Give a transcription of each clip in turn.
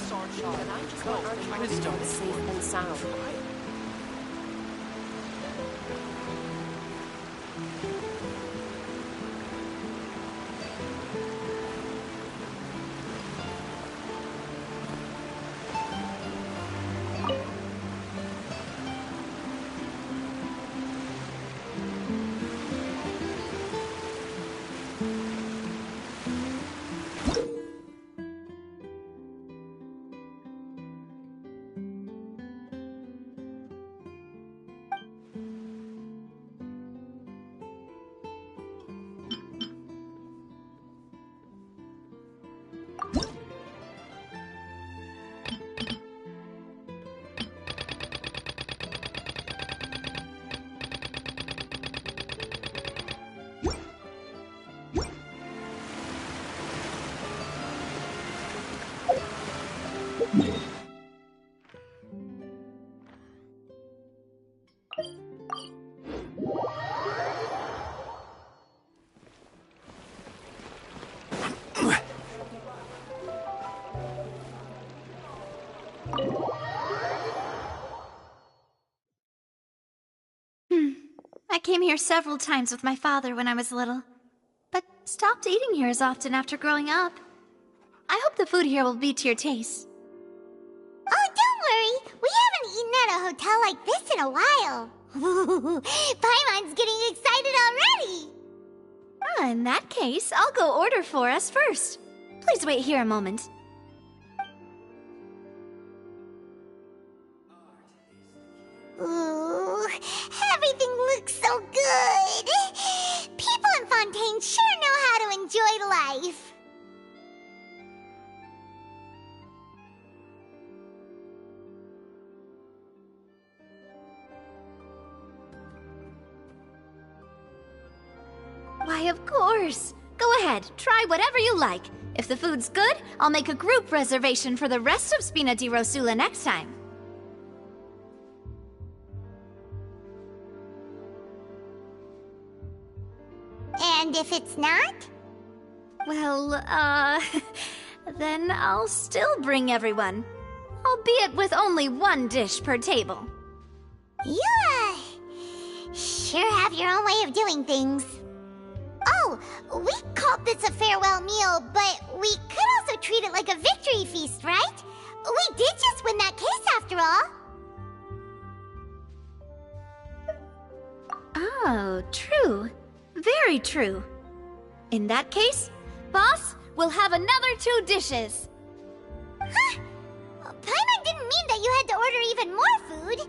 this Archon. And I just want Archon wisdom to be safe and sound. I came here several times with my father when I was little, but stopped eating here as often after growing up. I hope the food here will be to your taste. Oh, don't worry! We haven't eaten at a hotel like this in a while. Paimon's getting excited already! In that case, I'll go order for us first. Please wait here a moment. Ooh, everything looks so good! People in Fontaine sure know how to enjoy life! Why, of course. Go ahead, try whatever you like. If the food's good, I'll make a group reservation for the rest of Spina di Rosula next time. And if it's not? Well, then I'll still bring everyone. Albeit with only one dish per table. You, sure have your own way of doing things. Oh, we called this a farewell meal, but we could also treat it like a victory feast, right? We did just win that case after all. Oh, true. Very true. In that case, boss, we'll have another 2 dishes. Huh? Paimon didn't mean that you had to order even more food.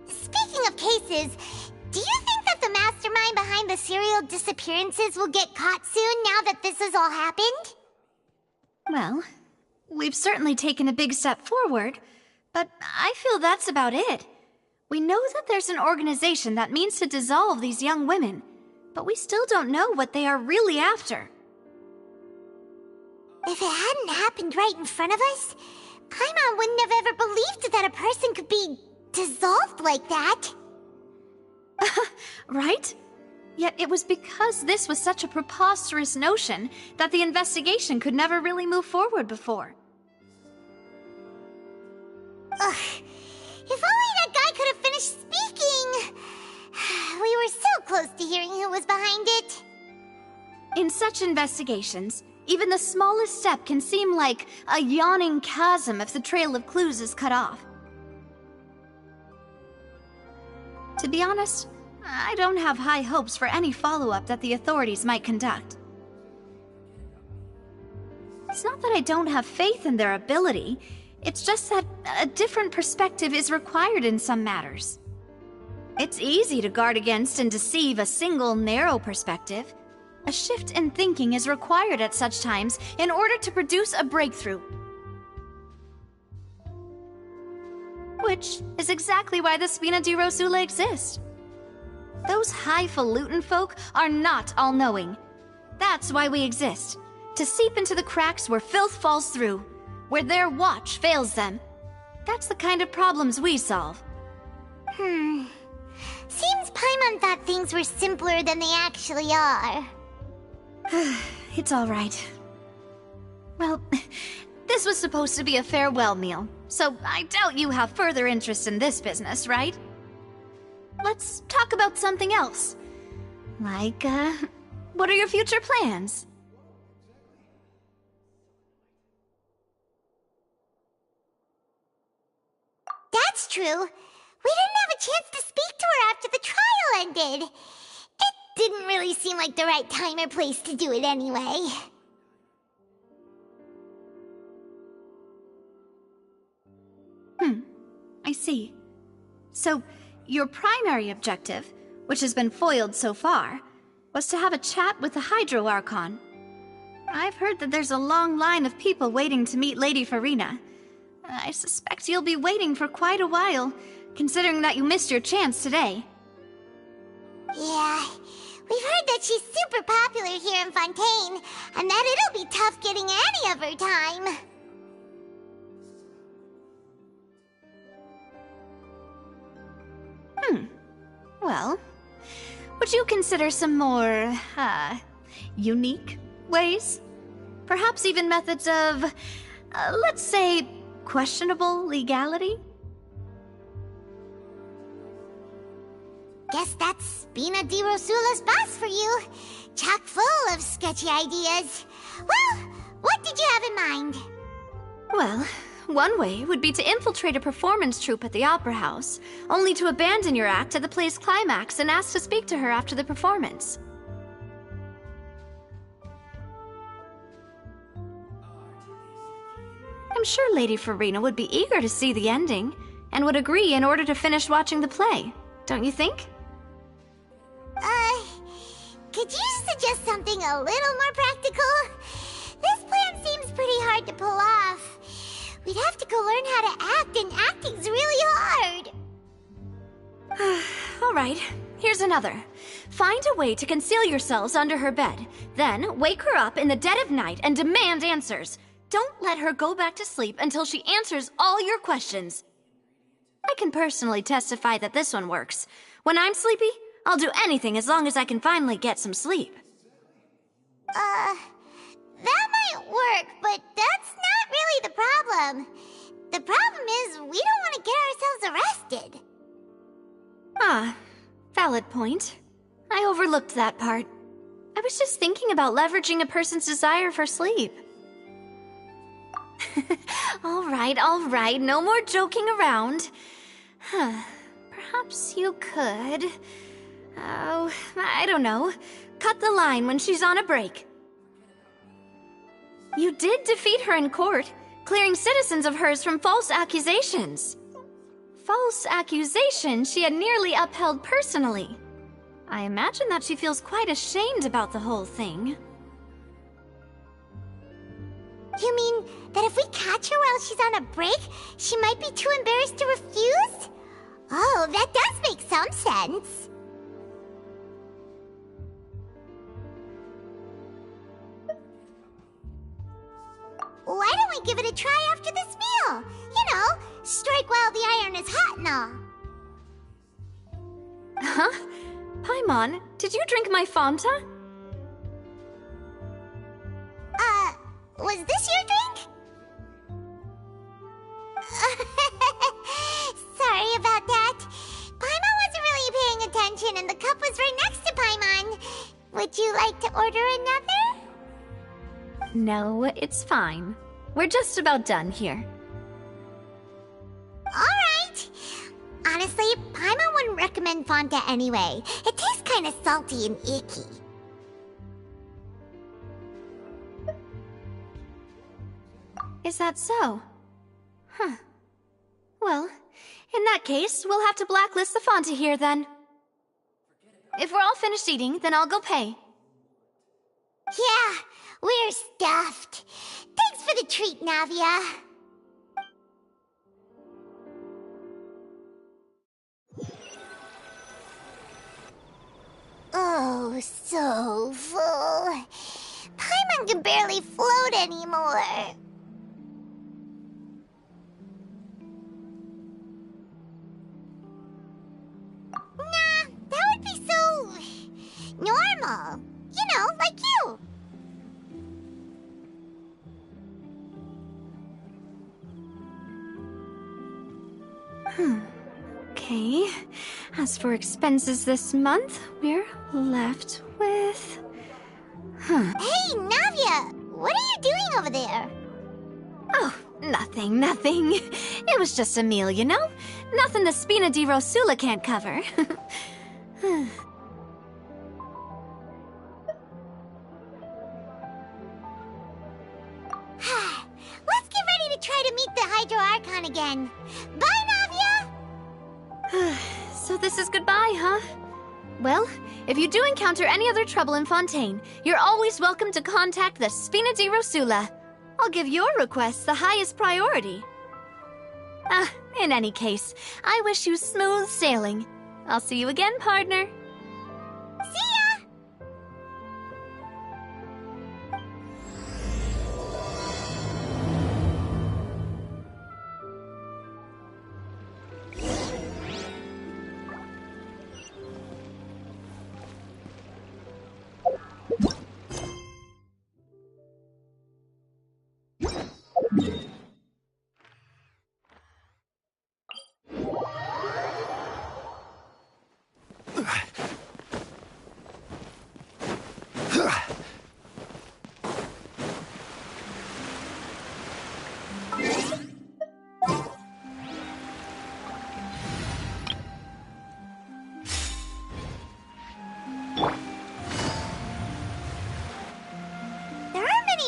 Speaking of cases, do you think that the mastermind behind the serial disappearances will get caught soon now that this has all happened? Well, we've certainly taken a big step forward, but I feel that's about it. We know that there's an organization that means to dissolve these young women, but we still don't know what they are really after. If it hadn't happened right in front of us, Paimon wouldn't have ever believed that a person could be dissolved like that. Right? Yet it was because this was such a preposterous notion that the investigation could never really move forward before. Ugh. If only that guy could have finished speaking! We were so close to hearing who was behind it. In such investigations, even the smallest step can seem like a yawning chasm if the trail of clues is cut off. To be honest, I don't have high hopes for any follow-up that the authorities might conduct. It's not that I don't have faith in their ability, it's just that a different perspective is required in some matters. It's easy to guard against and deceive a single narrow perspective. A shift in thinking is required at such times in order to produce a breakthrough. Which is exactly why the Spina di Rosula exist. Those highfalutin folk are not all-knowing. That's why we exist. To seep into the cracks where filth falls through, where their watch fails them. That's the kind of problems we solve. Seems Paimon thought things were simpler than they actually are. It's all right. Well, this was supposed to be a farewell meal, so I doubt you have further interest in this business, right? Let's talk about something else. Like, what are your future plans? That's true. We didn't have a chance to speak to her after the trial ended. It didn't really seem like the right time or place to do it anyway. I see. So, your primary objective, which has been foiled so far, was to have a chat with the Hydro Archon. I've heard that there's a long line of people waiting to meet Lady Farina. I suspect you'll be waiting for quite a while, considering that you missed your chance today. Yeah, we've heard that she's super popular here in Fontaine, and that it'll be tough getting any of her time. Well, would you consider some more, unique ways? Perhaps even methods of, let's say, questionable legality? Guess that's Spina di Rosula's boss for you. Chock full of sketchy ideas. Well, what did you have in mind? Well, one way would be to infiltrate a performance troupe at the Opera House, only to abandon your act at the play's climax and ask to speak to her after the performance. I'm sure Lady Farina would be eager to see the ending, and would agree in order to finish watching the play, don't you think? Could you suggest something a little more practical? This plan seems pretty hard to pull off. We'd have to go learn how to act, and acting's really hard. All right, here's another. Find a way to conceal yourselves under her bed. Then wake her up in the dead of night and demand answers. Don't let her go back to sleep until she answers all your questions. I can personally testify that this one works. When I'm sleepy, I'll do anything as long as I can finally get some sleep. That might work, but that's not really the problem. The problem is we don't want to get ourselves arrested. Ah, valid point. I overlooked that part. I was just thinking about leveraging a person's desire for sleep. All right, no more joking around. Perhaps you could... Oh, I don't know. Cut the line when she's on a break. You did defeat her in court, clearing citizens of hers from false accusations. False accusations she had nearly upheld personally. I imagine that she feels quite ashamed about the whole thing. You mean that if we catch her while she's on a break, she might be too embarrassed to refuse? Oh, that does make some sense. Why don't we give it a try after this meal? You know, strike while the iron is hot and all. Huh? Paimon, did you drink my Fanta? Was this your drink? Sorry about that. Paimon wasn't really paying attention and the cup was right next to Paimon. Would you like to order another? No, it's fine. We're just about done here. Alright. Honestly, Paimon wouldn't recommend Fanta anyway. It tastes kind of salty and icky. Is that so? Huh. Well, in that case, we'll have to blacklist the Fanta here then. If we're all finished eating, then I'll go pay. Yeah, we're stuffed. Thanks for the treat, Navia. Oh, so full. Paimon can barely float anymore. Nah, that would be so... normal. You know, like you. As for expenses this month, we're left with... Hey, Navia! What are you doing over there? Oh, nothing. It was just a meal, you know? Nothing the Spina di Rosula can't cover. Let's get ready to try to meet the Hydro Archon again. Bye, Navia! So this is goodbye, huh? Well, if you do encounter any other trouble in Fontaine, you're always welcome to contact the Spina di Rosula. I'll give your requests the highest priority. In any case, I wish you smooth sailing. I'll see you again, partner. See ya!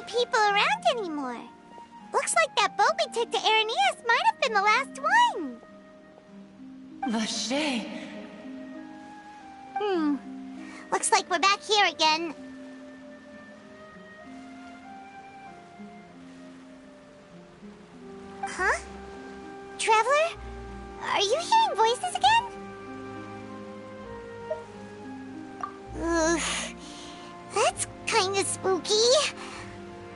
People around anymore. Looks like that boat we took to Araneus might have been the last one. Vache. Looks like we're back here again. Huh? Traveler? Are you hearing voices again? Ugh. That's kinda spooky.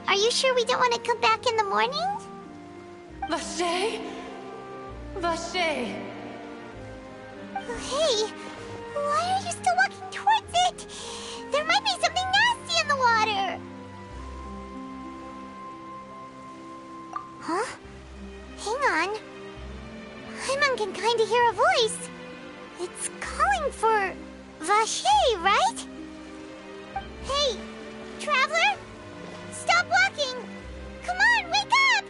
Are you sure we don't want to come back in the morning? Vache? Vache. Hey, why are you still walking towards it? There might be something nasty in the water. Huh? Hang on. Paimon can kinda hear a voice. It's calling for Vache, right? Hey, Traveler? Stop walking! Come on, wake up!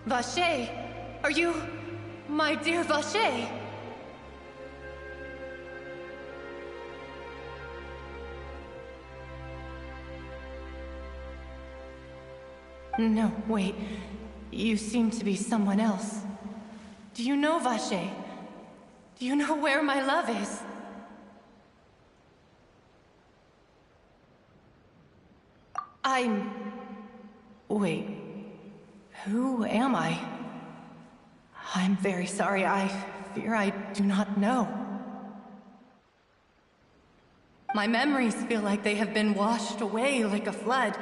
Vache, are you... my dear Vache? No, wait. You seem to be someone else. Do you know Vache? Do you know where my love is? Wait. Who am I? I'm very sorry. I fear I do not know. My memories feel like they have been washed away like a flood.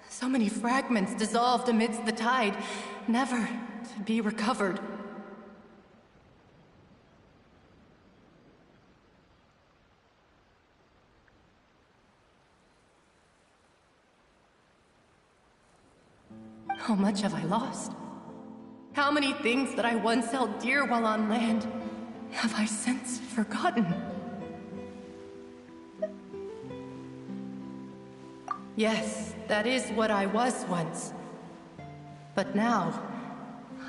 So many fragments dissolved amidst the tide, never to be recovered. How much have I lost? How many things that I once held dear while on land have I since forgotten? Yes, that is what I was once. But now,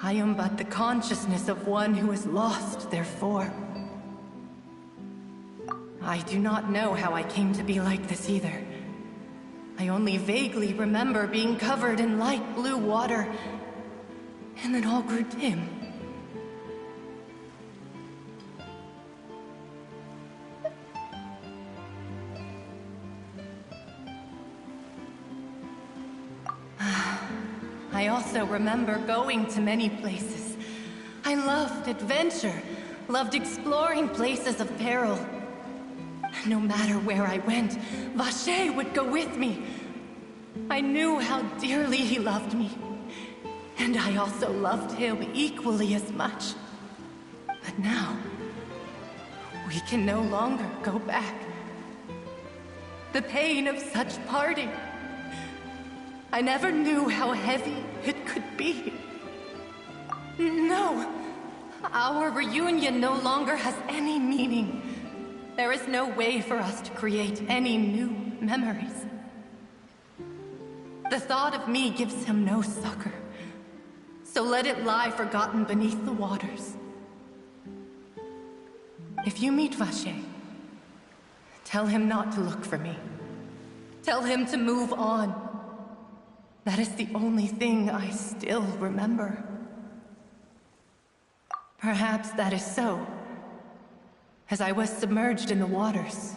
I am but the consciousness of one who is lost, therefore. I do not know how I came to be like this either. I only vaguely remember being covered in light blue water, and then all grew dim. I also remember going to many places. I loved adventure, loved exploring places of peril. No matter where I went, Vache would go with me. I knew how dearly he loved me, and I also loved him equally as much. But now, we can no longer go back. The pain of such parting. I never knew how heavy it could be. No, our reunion no longer has any meaning. There is no way for us to create any new memories. The thought of me gives him no succor. So let it lie forgotten beneath the waters. If you meet Vache, tell him not to look for me. Tell him to move on. That is the only thing I still remember. Perhaps that is so. As I was submerged in the waters,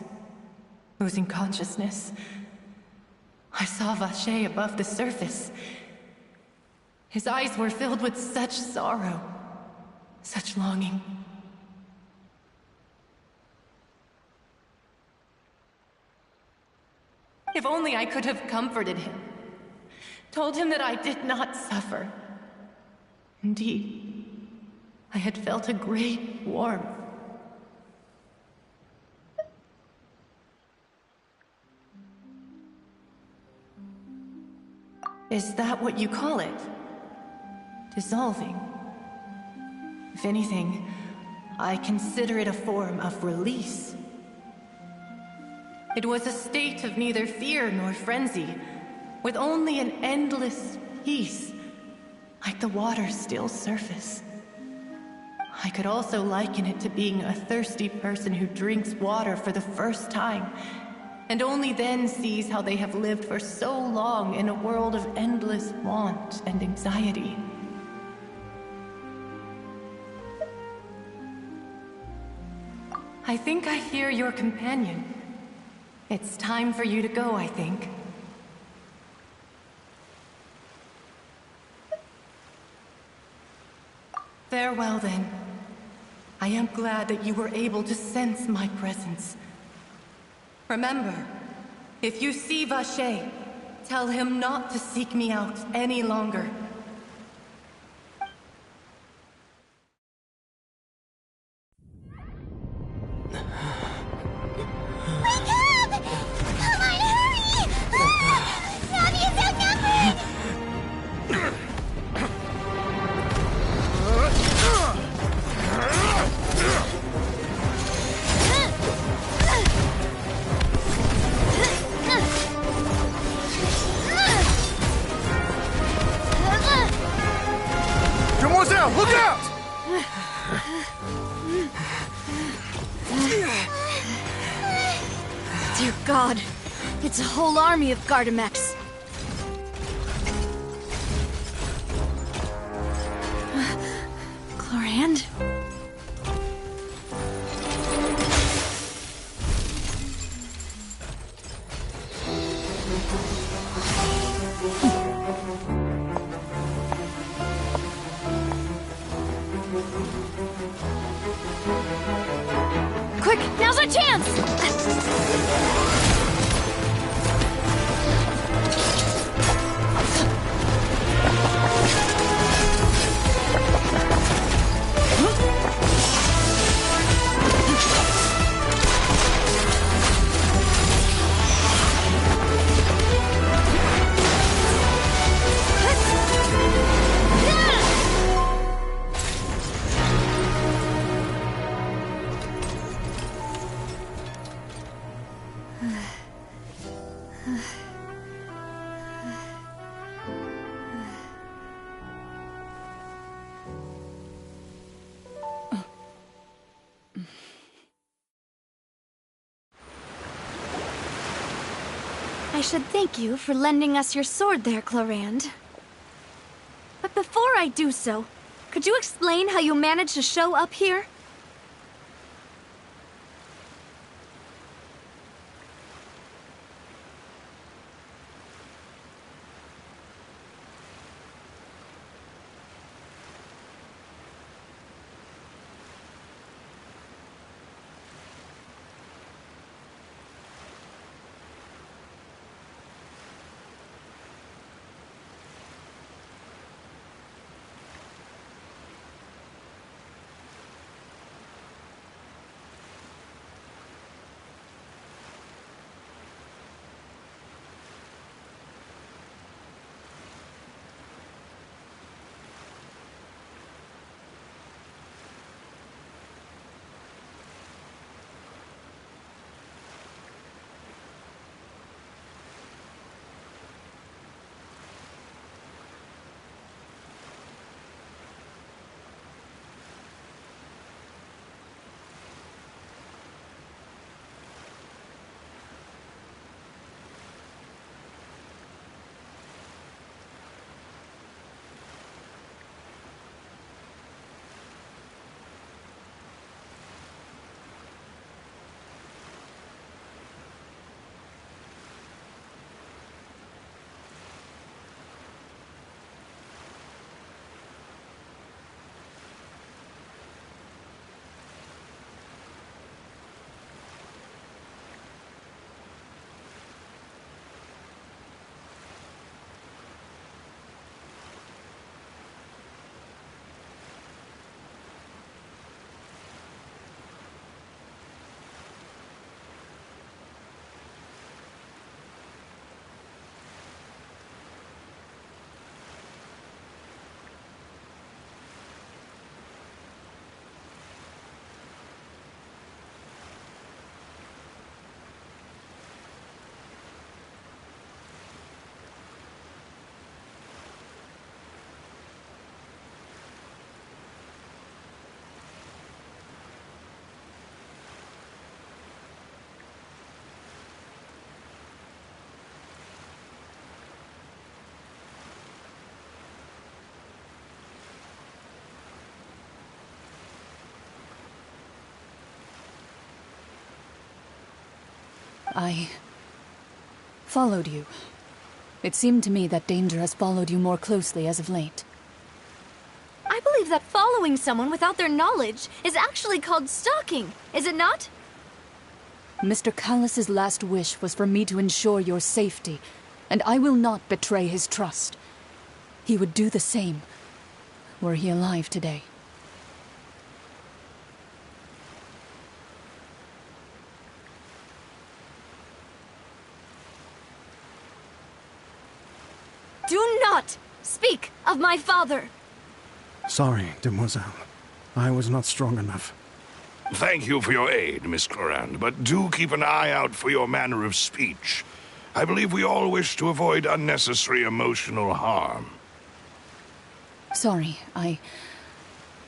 losing consciousness, I saw Vache above the surface. His eyes were filled with such sorrow, such longing. If only I could have comforted him, told him that I did not suffer. Indeed, I had felt a great warmth. Is that what you call it? Dissolving? If anything, I consider it a form of release. It was a state of neither fear nor frenzy, with only an endless peace, like the water's still surface. I could also liken it to being a thirsty person who drinks water for the first time, and only then sees how they have lived for so long in a world of endless want and anxiety. I think I hear your companion. It's time for you to go, I think. Farewell, then. I am glad that you were able to sense my presence. Remember, if you see Vache, tell him not to seek me out any longer. Look out! Dear God, it's a whole army of Gardamex. Chlorand? Quick, now's our chance! I should thank you for lending us your sword there, Chlorand. But before I do so, could you explain how you managed to show up here? I followed you. It seemed to me that danger has followed you more closely as of late. I believe that following someone without their knowledge is actually called stalking, is it not? Mr. Callus's last wish was for me to ensure your safety, and I will not betray his trust. He would do the same, were he alive today. Do not speak of my father! Sorry, demoiselle. I was not strong enough. Thank you for your aid, Miss Clorand, but do keep an eye out for your manner of speech. I believe we all wish to avoid unnecessary emotional harm. Sorry, I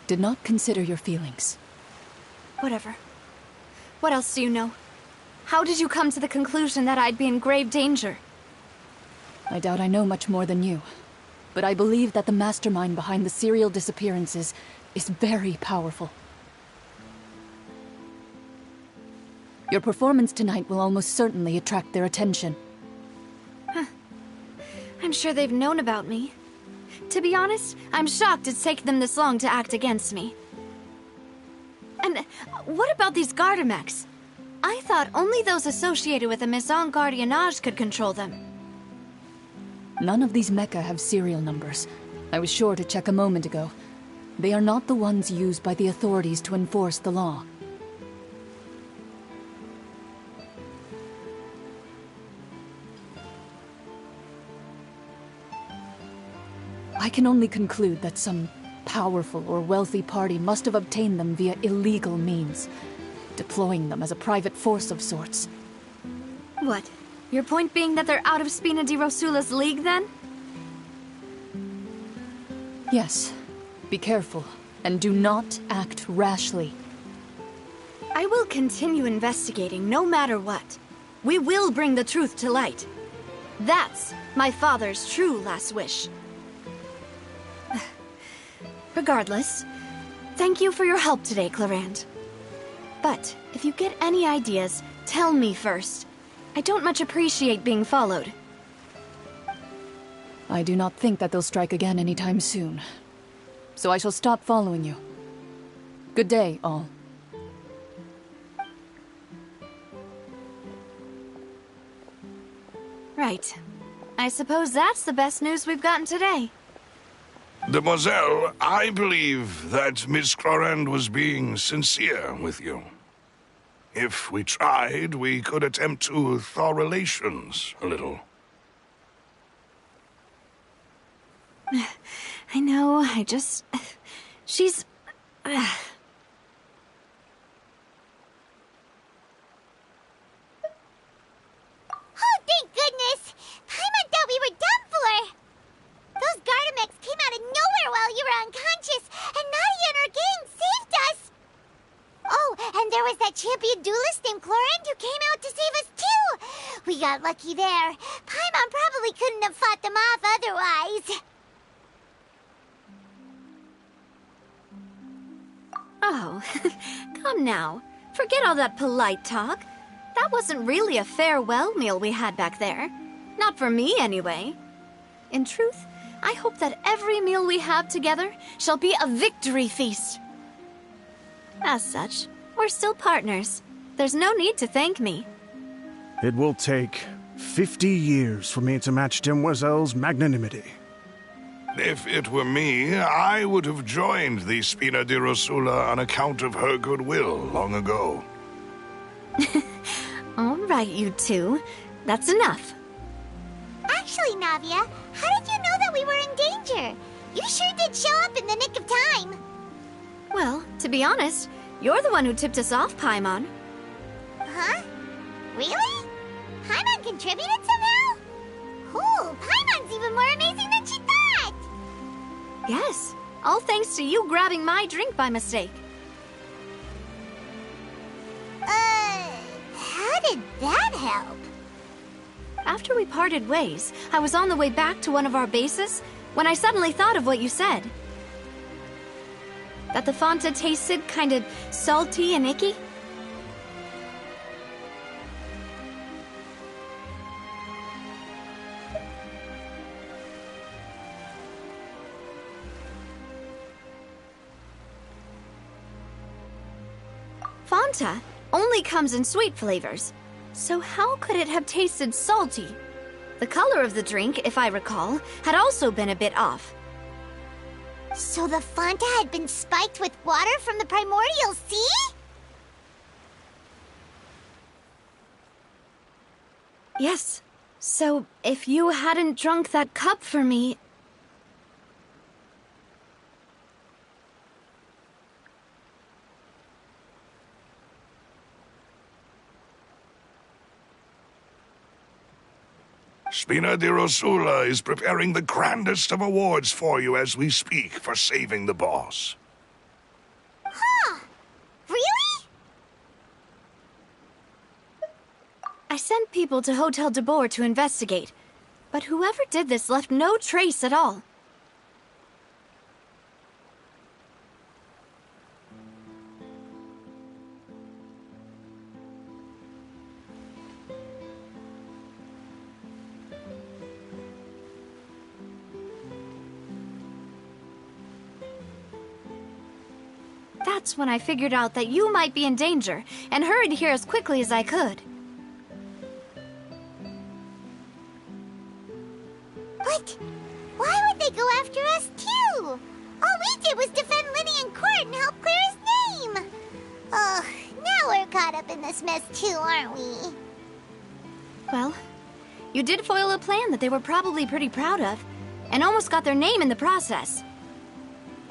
did not consider your feelings. Whatever. What else do you know? How did you come to the conclusion that I'd be in grave danger? I doubt I know much more than you, but I believe that the mastermind behind the serial disappearances is very powerful. Your performance tonight will almost certainly attract their attention. I'm sure they've known about me. To be honest, I'm shocked it's taken them this long to act against me. And what about these Gardamex? I thought only those associated with the Maison Gardiennage could control them. None of these mecha have serial numbers. I was sure to check a moment ago. They are not the ones used by the authorities to enforce the law. I can only conclude that some powerful or wealthy party must have obtained them via illegal means, deploying them as a private force of sorts. What? Your point being that they're out of Spina di Rosula's league, then? Yes. Be careful, and do not act rashly. I will continue investigating, no matter what. We will bring the truth to light. That's my father's true last wish. Regardless, thank you for your help today, Clorand. But if you get any ideas, tell me first. I don't much appreciate being followed. I do not think that they'll strike again anytime soon. So I shall stop following you. Good day, all. Right. I suppose that's the best news we've gotten today. Demoiselle, I believe that Miss Clorand was being sincere with you. If we tried, we could attempt to thaw relations a little. I know, she's... Oh, thank goodness! Paimon thought we were done for! Those Gardamex came out of nowhere while you were unconscious, and Nadia and her gang saved us! Oh, and there was that champion duelist named Clorand who came out to save us too! We got lucky there. Paimon probably couldn't have fought them off otherwise. Oh, come now. Forget all that polite talk. That wasn't really a farewell meal we had back there. Not for me, anyway. In truth, I hope that every meal we have together shall be a victory feast. As such, we're still partners. There's no need to thank me. It will take 50 years for me to match Demoiselle's magnanimity. If it were me, I would have joined the Spina di Rosula on account of her goodwill long ago. All right, you two. That's enough. Actually, Navia, how did you know that we were in danger? You sure did show up in the nick of time. Well, to be honest, you're the one who tipped us off, Paimon. Huh? Really? Paimon contributed somehow? Cool, Paimon's even more amazing than she thought! Yes, all thanks to you grabbing my drink by mistake. How did that help? After we parted ways, I was on the way back to one of our bases when I suddenly thought of what you said. That the Fanta tasted kind of salty and icky? Fanta only comes in sweet flavors, so how could it have tasted salty? The color of the drink, if I recall, had also been a bit off. So the Fanta had been spiked with water from the primordial sea? Yes. So, if you hadn't drunk that cup for me... Spina di Rosula is preparing the grandest of awards for you as we speak for saving the boss. Huh. Really? I sent people to Hotel de Boer to investigate, but whoever did this left no trace at all. That's when I figured out that you might be in danger, and hurried here as quickly as I could. But why would they go after us too? All we did was defend Linny in court and help clear his name. Ugh, now we're caught up in this mess too, aren't we? Well, you did foil a plan that they were probably pretty proud of, and almost got their name in the process.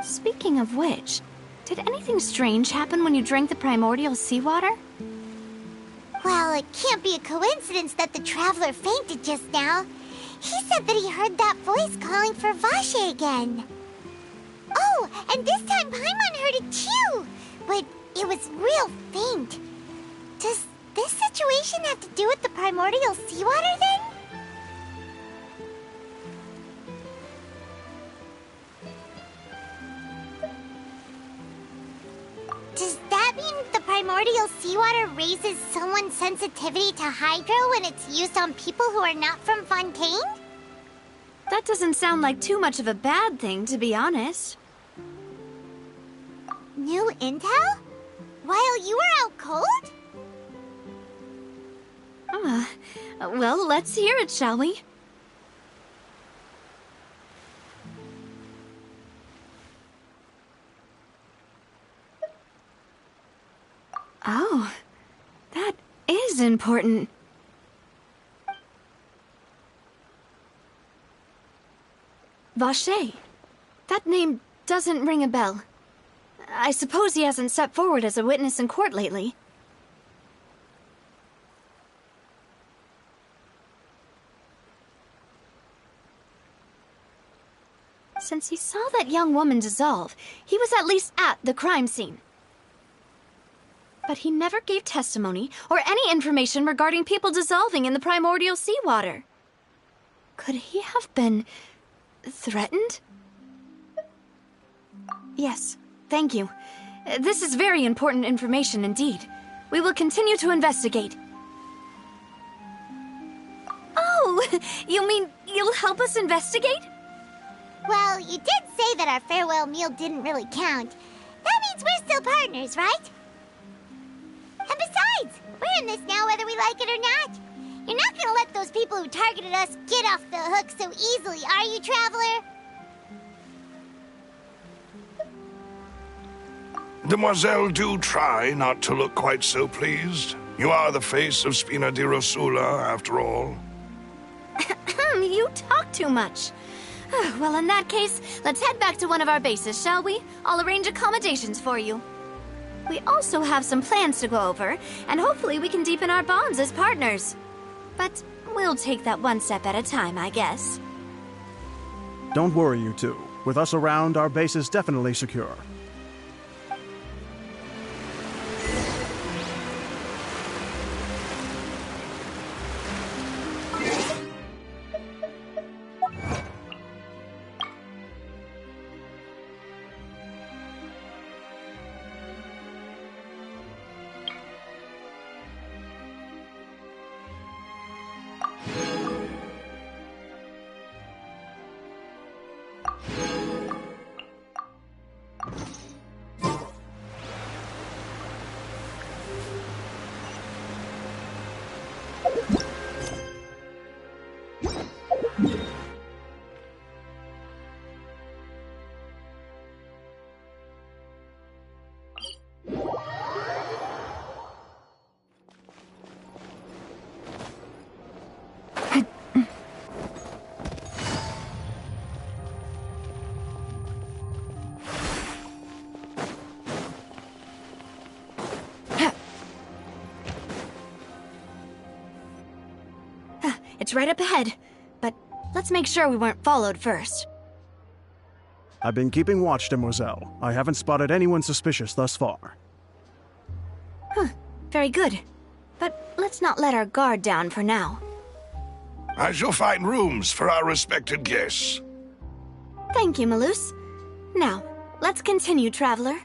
Speaking of which, did anything strange happen when you drank the primordial seawater? Well, it can't be a coincidence that the traveler fainted just now. He said that he heard that voice calling for Vache again. Oh, and this time Paimon heard it too, but it was real faint. Does this situation have to do with the primordial seawater then? Does that mean the primordial seawater raises someone's sensitivity to hydro when it's used on people who are not from Fontaine? That doesn't sound like too much of a bad thing, to be honest. New intel? While you were out cold? Well, let's hear it, shall we? Oh, that is important. Vache. That name doesn't ring a bell. I suppose he hasn't stepped forward as a witness in court lately. Since he saw that young woman dissolve, he was at least at the crime scene. But he never gave testimony or any information regarding people dissolving in the primordial seawater. Could he have been threatened? Yes, thank you. This is very important information indeed. We will continue to investigate. Oh, you mean you'll help us investigate? Well, you did say that our farewell meal didn't really count. That means we're still partners, right? And besides, we're in this now whether we like it or not. You're not gonna let those people who targeted us get off the hook so easily, are you, Traveler? Demoiselle, do try not to look quite so pleased. You are the face of Spina di Rosula, after all. You talk too much. Well, in that case, let's head back to one of our bases, shall we? I'll arrange accommodations for you. We also have some plans to go over, and hopefully we can deepen our bonds as partners. But we'll take that one step at a time, I guess. Don't worry, you two. With us around, our base is definitely secure. It's right up ahead, but let's make sure we weren't followed first. I've been keeping watch, Demoiselle. I haven't spotted anyone suspicious thus far. Very good. But let's not let our guard down for now. I shall find rooms for our respected guests. Thank you, Malus. Now, let's continue, Traveler.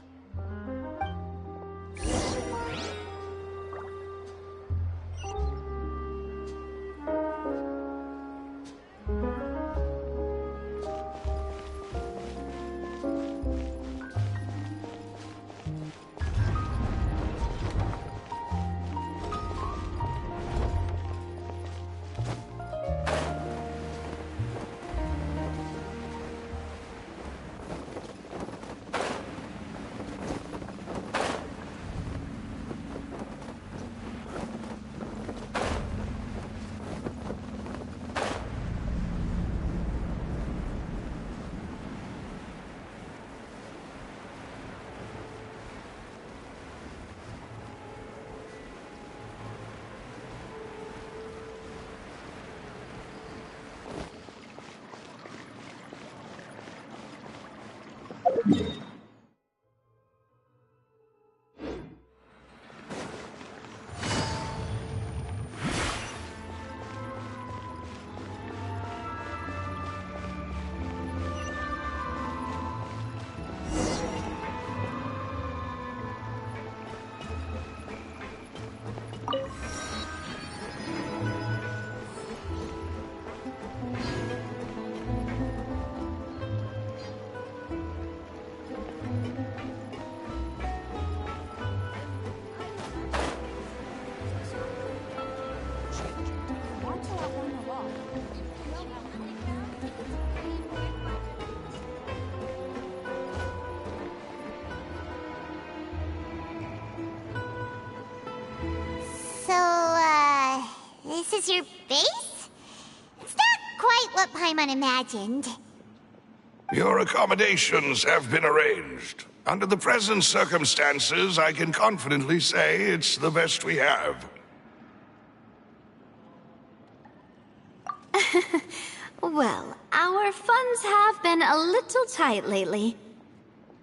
This is your base? It's not quite what Paimon imagined. Your accommodations have been arranged. Under the present circumstances, I can confidently say it's the best we have. Well, our funds have been a little tight lately.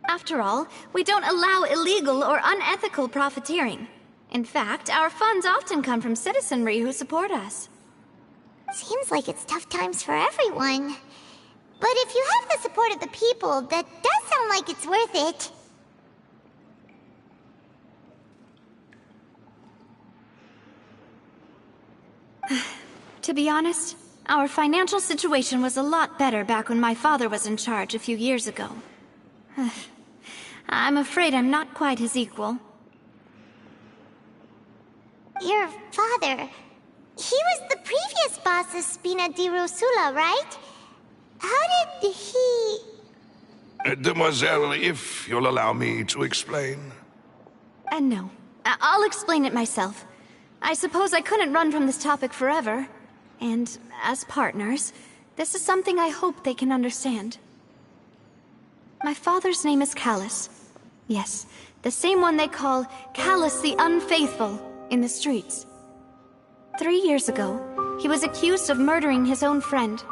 After all, we don't allow illegal or unethical profiteering. In fact, our funds often come from citizenry who support us. Seems like it's tough times for everyone. But if you have the support of the people, that does sound like it's worth it. To be honest, our financial situation was a lot better back when my father was in charge a few years ago. I'm afraid I'm not quite his equal. Your father... he was the previous boss of Spina di Rosula, right? How did he... Demoiselle, if you'll allow me to explain. No. I'll explain it myself. I suppose I couldn't run from this topic forever. And as partners, this is something I hope they can understand. My father's name is Callus. Yes, the same one they call Callus the Unfaithful in the streets. 3 years ago, he was accused of murdering his own friend.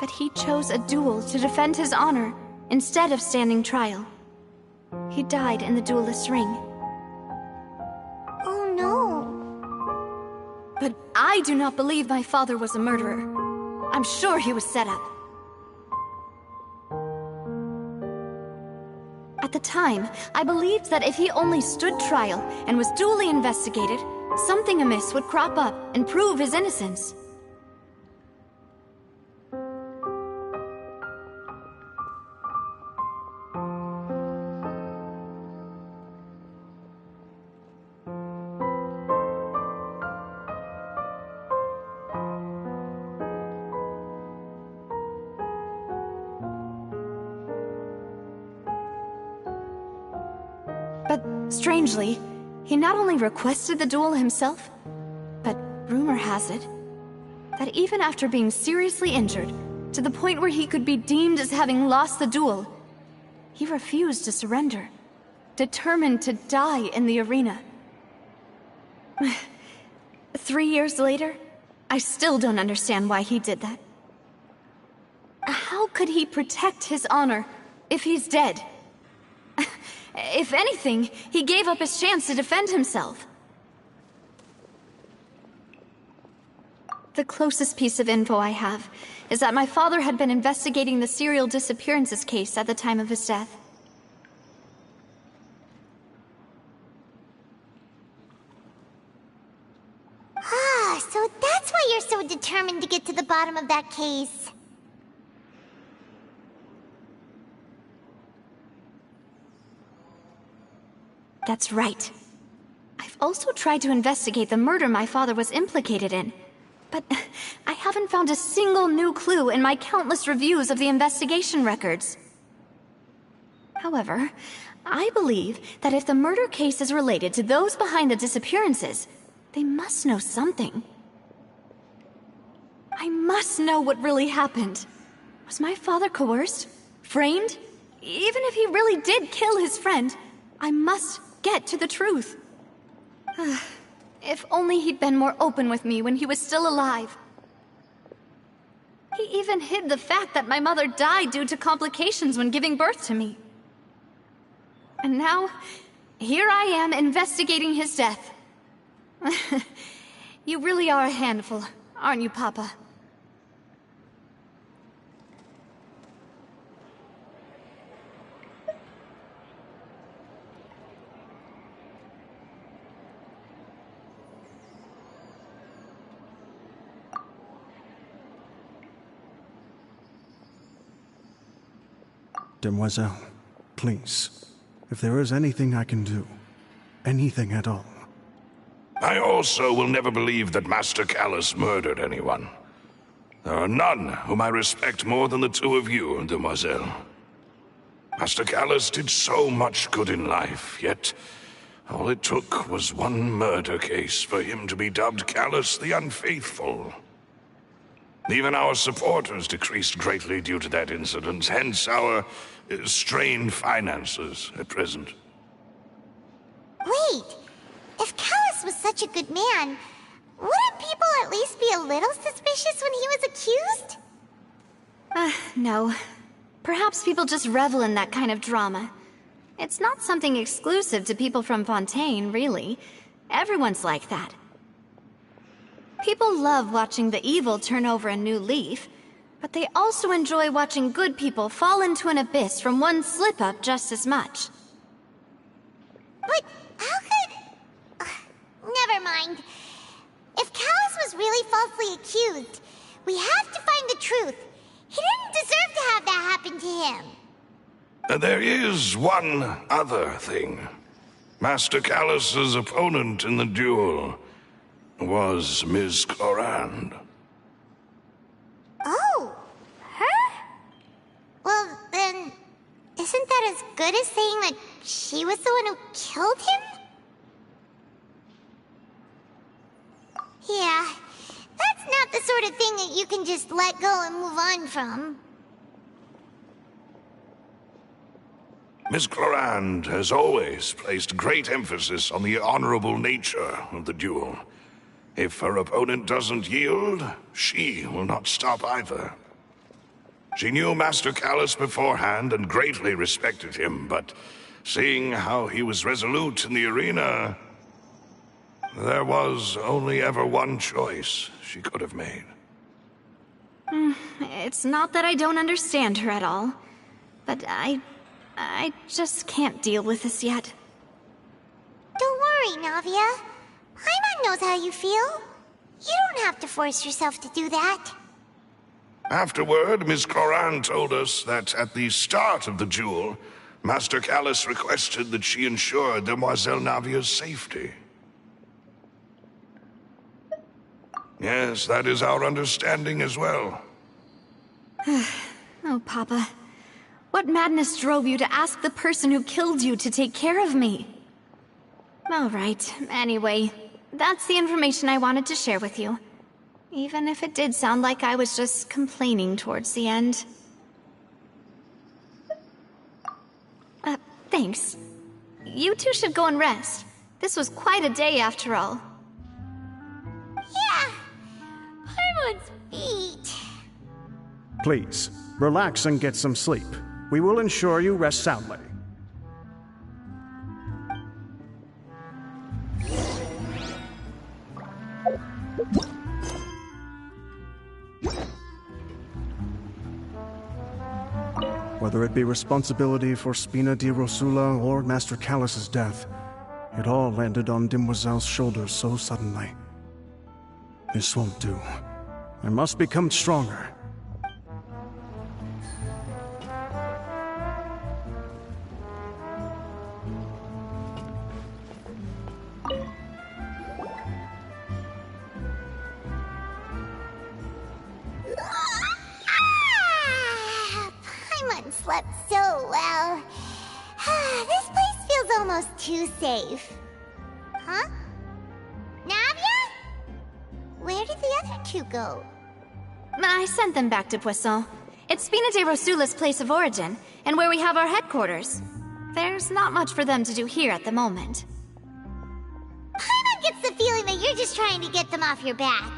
But he chose a duel to defend his honor instead of standing trial. He died in the duelist's ring. Oh no. But I do not believe my father was a murderer. I'm sure he was set up. At the time, I believed that if he only stood trial and was duly investigated, something amiss would crop up and prove his innocence. But strangely, he not only requested the duel himself, but rumor has it that even after being seriously injured, to the point where he could be deemed as having lost the duel, he refused to surrender, determined to die in the arena. 3 years later, I still don't understand why he did that. How could he protect his honor if he's dead? If anything, he gave up his chance to defend himself. The closest piece of info I have is that my father had been investigating the serial disappearances case at the time of his death. Ah, so that's why you're so determined to get to the bottom of that case. That's right. I've also tried to investigate the murder my father was implicated in, but I haven't found a single new clue in my countless reviews of the investigation records. However, I believe that if the murder case is related to those behind the disappearances, they must know something. I must know what really happened. Was my father coerced? Framed? Even if he really did kill his friend, I must get to the truth. If only he'd been more open with me when he was still alive. He even hid the fact that my mother died due to complications when giving birth to me. And now, here I am investigating his death. You really are a handful, aren't you, Papa? Demoiselle, please, if there is anything I can do, anything at all. I also will never believe that Master Callus murdered anyone. There are none whom I respect more than the two of you, Demoiselle. Master Callus did so much good in life, yet all it took was one murder case for him to be dubbed Callus the Unfaithful. Even our supporters decreased greatly due to that incident, hence our strained finances at present. Wait, if Callus was such a good man, wouldn't people at least be a little suspicious when he was accused? No. Perhaps people just revel in that kind of drama. It's not something exclusive to people from Fontaine, really. Everyone's like that. People love watching the evil turn over a new leaf, but they also enjoy watching good people fall into an abyss from one slip-up just as much. But how could... never mind. If Callus was really falsely accused, we have to find the truth. He didn't deserve to have that happen to him. There is one other thing. Master Callus's opponent in the duel was Ms. Clorand. Oh, her? Well, then, isn't that as good as saying that she was the one who killed him? Yeah, that's not the sort of thing that you can just let go and move on from. Miss Clorand has always placed great emphasis on the honorable nature of the duel. If her opponent doesn't yield, she will not stop either. She knew Master Callus beforehand and greatly respected him, but seeing how he was resolute in the arena, there was only ever one choice she could have made. It's not that I don't understand her at all, but I just can't deal with this yet. Don't worry, Navia. Paimon knows how you feel. You don't have to force yourself to do that. Afterward, Miss Clorand told us that at the start of the duel, Master Callus requested that she ensure Demoiselle Navia's safety. Yes, that is our understanding as well. Oh, Papa. What madness drove you to ask the person who killed you to take care of me? All right, anyway, that's the information I wanted to share with you. Even if it did sound like I was just complaining towards the end. Thanks. You two should go and rest. This was quite a day after all. Yeah. everyone's feet. Please, relax and get some sleep. We will ensure you rest soundly. Whether it be responsibility for Spina di Rosula or Master Callus's death, it all landed on Demoiselle's shoulders so suddenly. This won't do. I must become stronger. Paimon slept so well. This place feels almost too safe. Huh? Navia? Where did the other two go? I sent them back to Poisson. It's Spina di Rosula's place of origin, and where we have our headquarters. There's not much for them to do here at the moment. Paimon gets the feeling that you're just trying to get them off your back.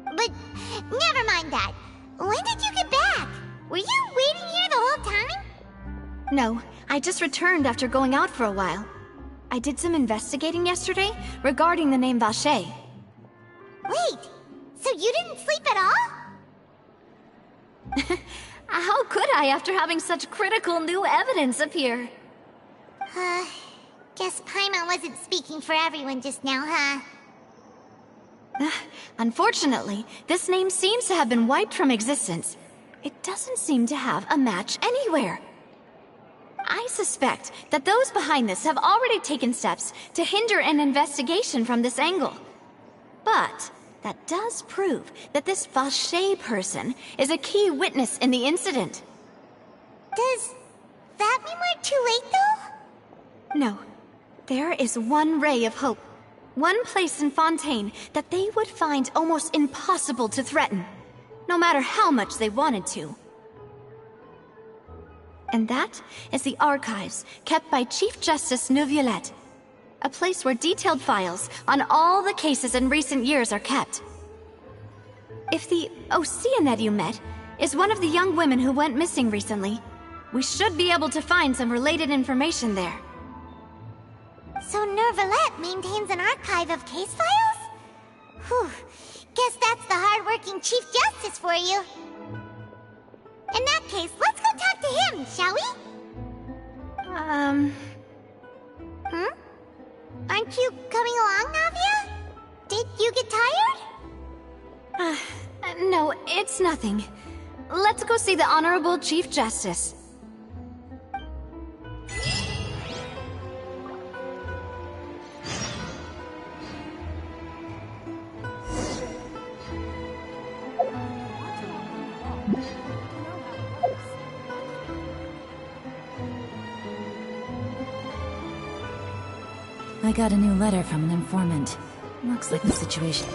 But never mind that. When did you get back? Were you waiting here the whole time? No, I just returned after going out for a while. I did some investigating yesterday regarding the name Vache. Wait, so you didn't sleep at all? How could I after having such critical new evidence appear? Guess Paimon wasn't speaking for everyone just now, huh? Unfortunately, this name seems to have been wiped from existence. It doesn't seem to have a match anywhere. I suspect that those behind this have already taken steps to hinder an investigation from this angle. But that does prove that this Vache person is a key witness in the incident. Does that mean we're too late, though? No. There is one ray of hope. One place in Fontaine that they would find almost impossible to threaten, no matter how much they wanted to. And that is the archives kept by Chief Justice Neuvillette, a place where detailed files on all the cases in recent years are kept. If the Oceanette you met is one of the young women who went missing recently, we should be able to find some related information there. So Neuvillette maintains an archive of case files? Whew. Guess that's the hard-working Chief Justice for you. In that case, let's go talk to him, shall we? Aren't you coming along, Navia? Did you get tired? No, it's nothing. Let's go see the Honorable Chief Justice. I got a new letter from an informant. Looks like the situation.